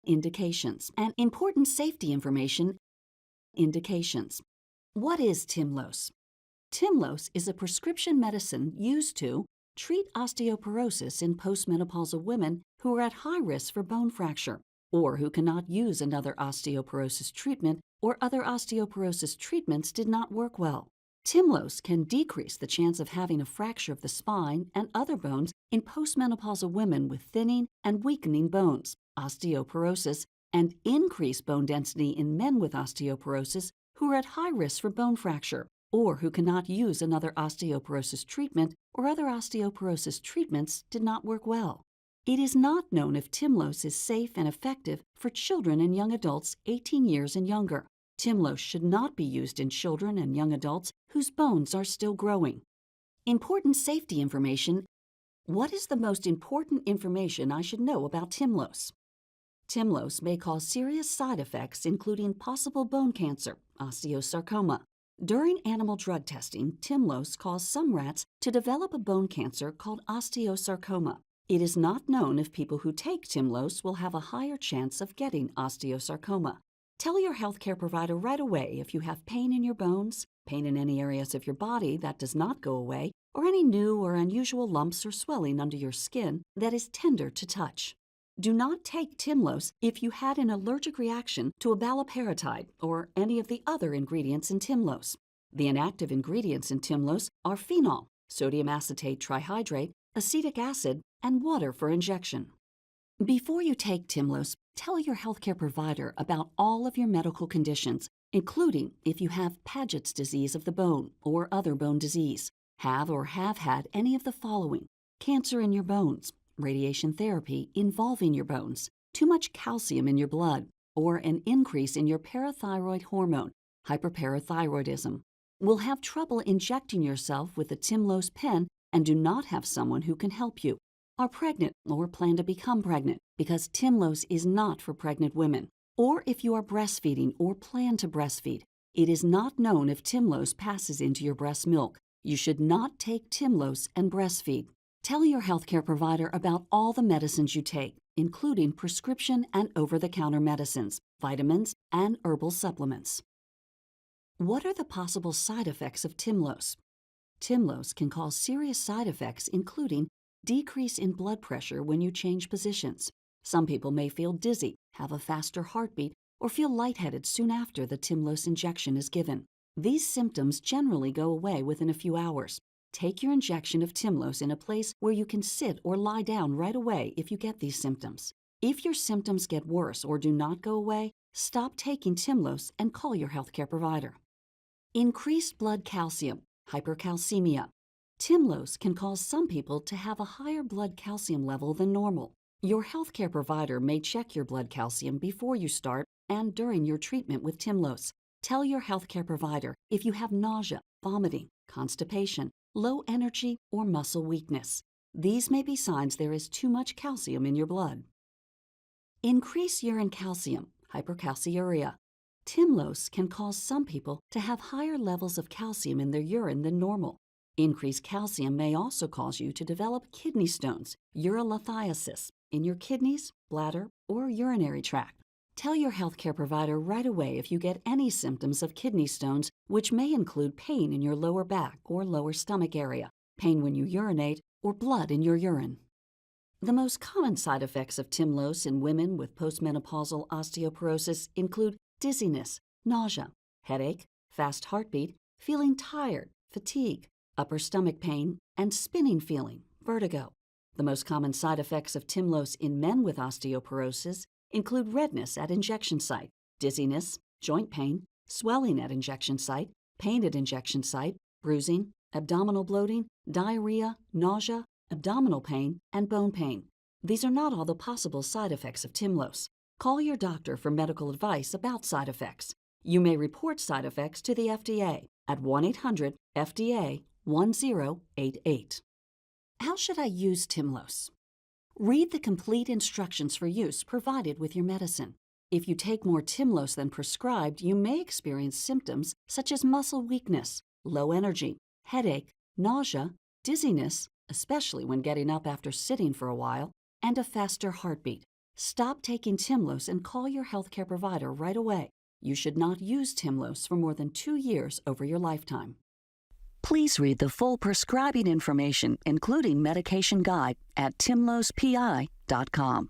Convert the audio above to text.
Indications and important safety information. Indications. What is TYMLOS? TYMLOS is a prescription medicine used to treat osteoporosis in postmenopausal women who are at high risk for bone fracture or who cannot use another osteoporosis treatment or other osteoporosis treatments did not work well. TYMLOS can decrease the chance of having a fracture of the spine and other bones in postmenopausal women with thinning and weakening bones, osteoporosis, and increase bone density in men with osteoporosis who are at high risk for bone fracture or who cannot use another osteoporosis treatment or other osteoporosis treatments did not work well. It is not known if TYMLOS is safe and effective for children and young adults 18 years and younger. TYMLOS should not be used in children and young adults whose bones are still growing. Important safety information. What is the most important information I should know about TYMLOS? TYMLOS may cause serious side effects including possible bone cancer, osteosarcoma. During animal drug testing, TYMLOS caused some rats to develop a bone cancer called osteosarcoma. It is not known if people who take TYMLOS will have a higher chance of getting osteosarcoma. Tell your healthcare provider right away if you have pain in your bones, pain in any areas of your body that does not go away, or any new or unusual lumps or swelling under your skin that is tender to touch. Do not take TYMLOS if you had an allergic reaction to Abaloparatide or any of the other ingredients in TYMLOS. The inactive ingredients in TYMLOS are phenol, sodium acetate trihydrate, acetic acid, and water for injection. Before you take TYMLOS, tell your healthcare provider about all of your medical conditions, including if you have Paget's disease of the bone or other bone disease, have or have had any of the following: cancer in your bones, radiation therapy involving your bones, too much calcium in your blood, or an increase in your parathyroid hormone, hyperparathyroidism. Will have trouble injecting yourself with a TYMLOS pen and do not have someone who can help you. Are pregnant or plan to become pregnant because TYMLOS is not for pregnant women. Or if you are breastfeeding or plan to breastfeed. It is not known if TYMLOS passes into your breast milk. You should not take TYMLOS and breastfeed. Tell your healthcare provider about all the medicines you take, including prescription and over-the-counter medicines, vitamins, and herbal supplements. What are the possible side effects of TYMLOS? TYMLOS can cause serious side effects including decrease in blood pressure when you change positions. Some people may feel dizzy, have a faster heartbeat, or feel lightheaded soon after the TYMLOS injection is given. These symptoms generally go away within a few hours. Take your injection of TYMLOS in a place where you can sit or lie down right away if you get these symptoms. If your symptoms get worse or do not go away, stop taking TYMLOS and call your healthcare provider. Increased blood calcium, hypercalcemia. TYMLOS can cause some people to have a higher blood calcium level than normal. Your healthcare provider may check your blood calcium before you start and during your treatment with TYMLOS. Tell your healthcare provider if you have nausea, vomiting, constipation, low energy, or muscle weakness. These may be signs there is too much calcium in your blood. Increase urine calcium, hypercalciuria. TYMLOS can cause some people to have higher levels of calcium in their urine than normal. Increased calcium may also cause you to develop kidney stones, urolithiasis, in your kidneys, bladder, or urinary tract. Tell your healthcare provider right away if you get any symptoms of kidney stones, which may include pain in your lower back or lower stomach area, pain when you urinate, or blood in your urine. The most common side effects of TYMLOS in women with postmenopausal osteoporosis include dizziness, nausea, headache, fast heartbeat, feeling tired, fatigue, upper stomach pain, and spinning feeling, vertigo. The most common side effects of TYMLOS in men with osteoporosis include redness at injection site, dizziness, joint pain, swelling at injection site, pain at injection site, bruising, abdominal bloating, diarrhea, nausea, abdominal pain, and bone pain. These are not all the possible side effects of TYMLOS. Call your doctor for medical advice about side effects. You may report side effects to the FDA at 1-800-FDA-1088. How should I use TYMLOS? Read the complete instructions for use provided with your medicine. If you take more TYMLOS than prescribed, you may experience symptoms such as muscle weakness, low energy, headache, nausea, dizziness, especially when getting up after sitting for a while, and a faster heartbeat. Stop taking TYMLOS and call your healthcare provider right away. You should not use TYMLOS for more than 2 years over your lifetime. Please read the full prescribing information, including medication guide, at TYMLOSPI.com.